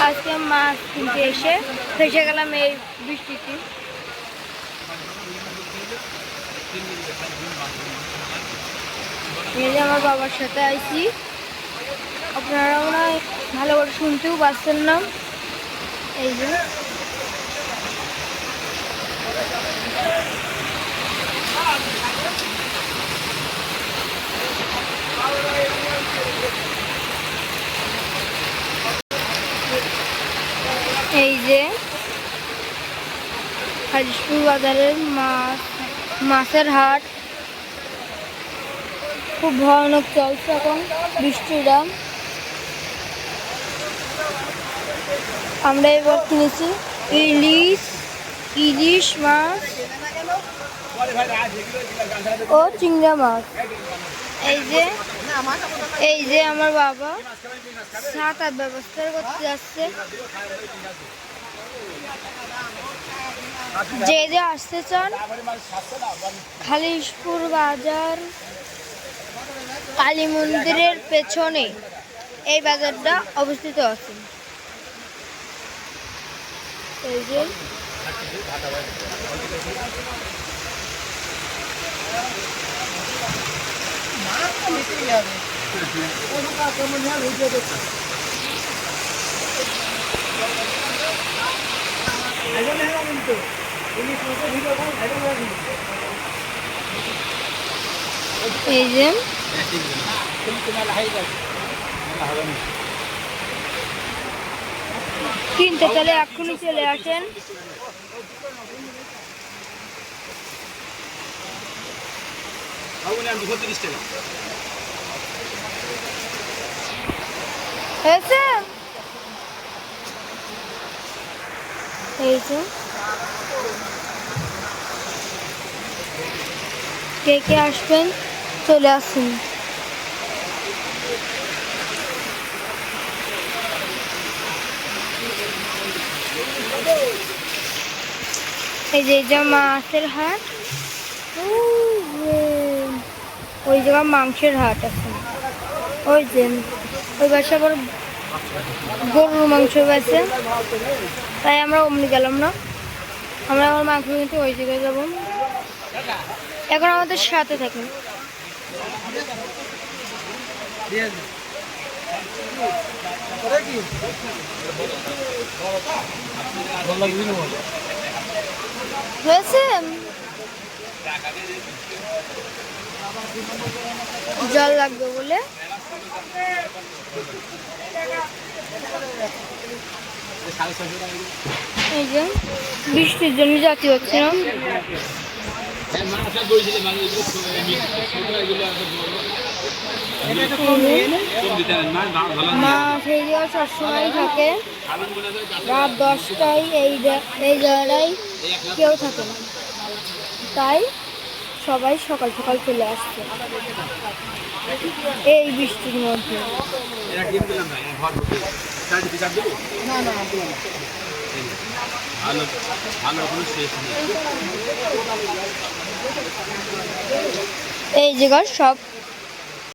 আজকে মাছ কিনতে এসে ফেসে গেলাম এই বৃষ্টিতে। এই যে আমার বাবার সাথে আইছি, আপনারা মনে হয় ভালো করে শুনতেও পাচ্ছেন না। এই যে হাজিরপুর বাজারের মাছের হাট খুব ভয়ানক চলছে এখন বৃষ্টিটা। আমরা এবার কিনেছি ইলিশ মাছ ও চিংড়া মাছ। এই যে আমার বাবা ছাতার ব্যবস্থা করতে যাচ্ছে। যে আসতে চান হাজিরপুর বাজার কালী মন্দিরের পেছনে এই বাজারটা অবস্থিত আছে। এই যে কিনতে চলে এখনই চলে আসেন। কে কে আসবেন চলে আসুন। এই যে মাছের হাট, ওই জায়গা মাংসের হাট আছে। ওই যে ওই পাশে আবার গরুর মাংস আছে, তাই আমরা অমনি গেলাম না। আমরা আমার মাংস কিনতে ওই জায়গায় যাবো। এখন আমাদের সাথে থাকুন। জল লাগবে বলে এই যে বৃষ্টির জন্য যাত্রী হচ্ছে না। মাছ এই জায়গায় সবসময় থাকে, রাত 10টায় এই জায়গায় কেউ থাকে না, তাই সবাই সকাল সকাল চলে আসছে এই বৃষ্টির মধ্যে। এই জায়গার সব